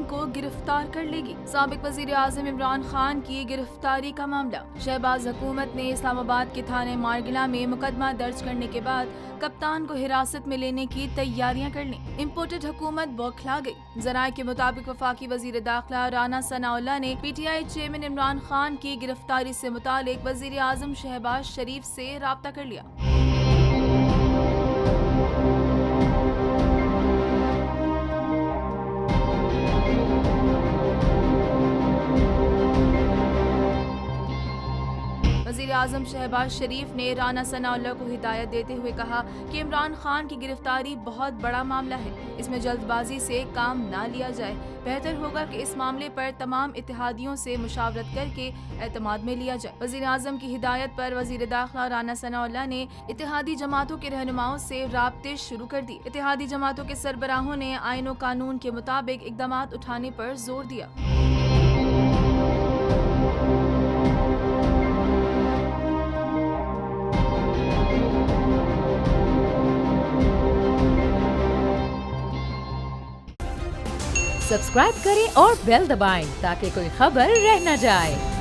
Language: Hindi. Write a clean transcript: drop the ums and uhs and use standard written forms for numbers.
कप्तान को गिरफ्तार कर लेगी। साबिक वजीर आजम इमरान खान की गिरफ्तारी का मामला। शहबाज हुकूमत ने इस्लामाबाद के थाने मारगिला में मुकदमा दर्ज करने के बाद कप्तान को हिरासत में लेने की तैयारियां कर ली। इम्पोर्टेड हुकूमत बौखला गई। जराये के मुताबिक वफाकी वजीर दाखिला राना सनाउल्लाह ने PTI चेयरमैन इमरान खान की गिरफ्तारी से मुतालिक वजीर आजम शहबाज शरीफ से राब्ता कर लिया। वज़ीर आज़म शहबाज शरीफ ने राना सनाउल्लाह को हिदायत देते हुए कहा कि इमरान खान की गिरफ्तारी बहुत बड़ा मामला है, इसमें जल्दबाजी से काम ना लिया जाए। बेहतर होगा कि इस मामले पर तमाम इत्तेहादियों से मुशावरत करके एतमाद में लिया जाए। वज़ीर आज़म की हिदायत पर वज़ीर दाखिला राना सनाउल्लाह ने इत्तेहादी जमातों के रहनुमाओं से राब्ते शुरू कर दी। इत्तेहादी जमातों के सरबराहों ने आईन और कानून के मुताबिक इक़दाम उठाने पर जोर दिया। सब्सक्राइब करें और बेल दबाएं ताकि कोई खबर रह न जाए।